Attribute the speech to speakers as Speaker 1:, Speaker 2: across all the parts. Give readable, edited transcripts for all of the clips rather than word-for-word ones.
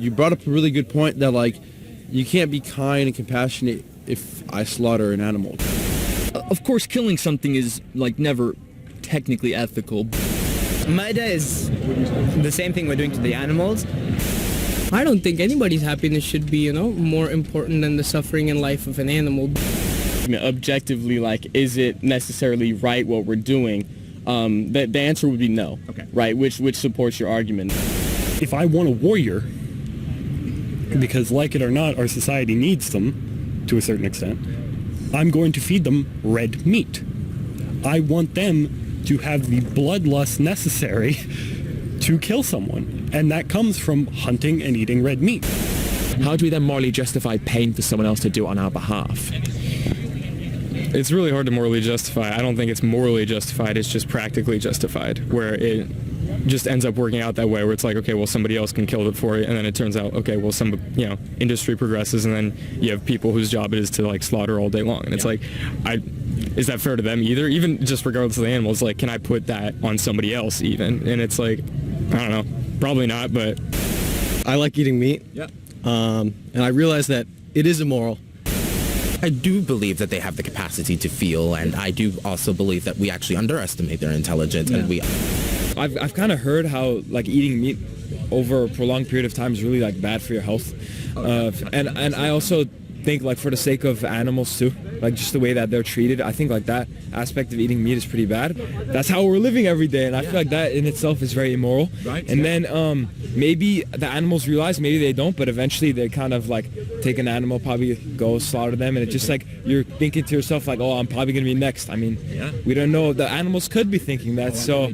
Speaker 1: You brought up a really good point that, like, you can't be kind and compassionate if I slaughter an animal.
Speaker 2: Of course, killing something is, like, never technically ethical.
Speaker 3: Murder is the same thing we're doing to the animals.
Speaker 4: I don't think anybody's happiness should be, more important than the suffering and life of an animal.
Speaker 5: Objectively, like, is it necessarily right what we're doing? The answer would be no, right? Which supports your argument.
Speaker 6: If I want a warrior, because like it or not, our society needs them to a certain extent, I'm going to feed them red meat. I want them to have the bloodlust necessary to kill someone, and that comes from hunting and eating red meat.
Speaker 7: How do we then morally justify paying for someone else to do it on our behalf?
Speaker 8: It's really hard to morally justify. I don't think it's morally justified, it's just practically justified, where it just ends up working out that way, where it's like, okay, well, somebody else can kill it for you, and then it turns out, okay, well, industry progresses, and then you have people whose job it is to, like, slaughter all day long, and it's like, is that fair to them either? Even just regardless of the animals, like, can I put that on somebody else even? And it's like, I don't know, probably not, but...
Speaker 9: I like eating meat, and I realize that it is immoral.
Speaker 10: I do believe that they have the capacity to feel, and I do also believe that we actually underestimate their intelligence, and we...
Speaker 1: I've kind of heard how, like, eating meat over a prolonged period of time is really, like, bad for your health. And I also think, like, for the sake of animals too, like, just the way that they're treated, I think, like, that aspect of eating meat is pretty bad. That's how we're living every day, and I feel like that in itself is very immoral. And then maybe the animals realize, maybe they don't, but eventually they kind of, like, take an animal, probably go slaughter them, and it's just like you're thinking to yourself, like, oh, I'm probably gonna be next. I mean, we don't know. The animals could be thinking that, so...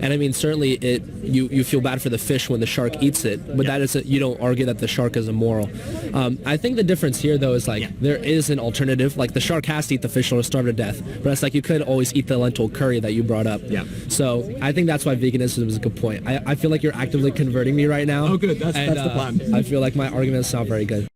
Speaker 11: And I mean, certainly you feel bad for the fish when the shark eats it, but that is you don't argue that the shark is immoral. I think the difference here, though, is like there is an alternative. Like the shark has to eat the fish or starve to death, but it's like you could always eat the lentil curry that you brought up. So I think that's why veganism is a good point. I feel like you're actively converting me right now.
Speaker 7: Oh, good. That's the plan.
Speaker 11: I feel like my arguments sound very good.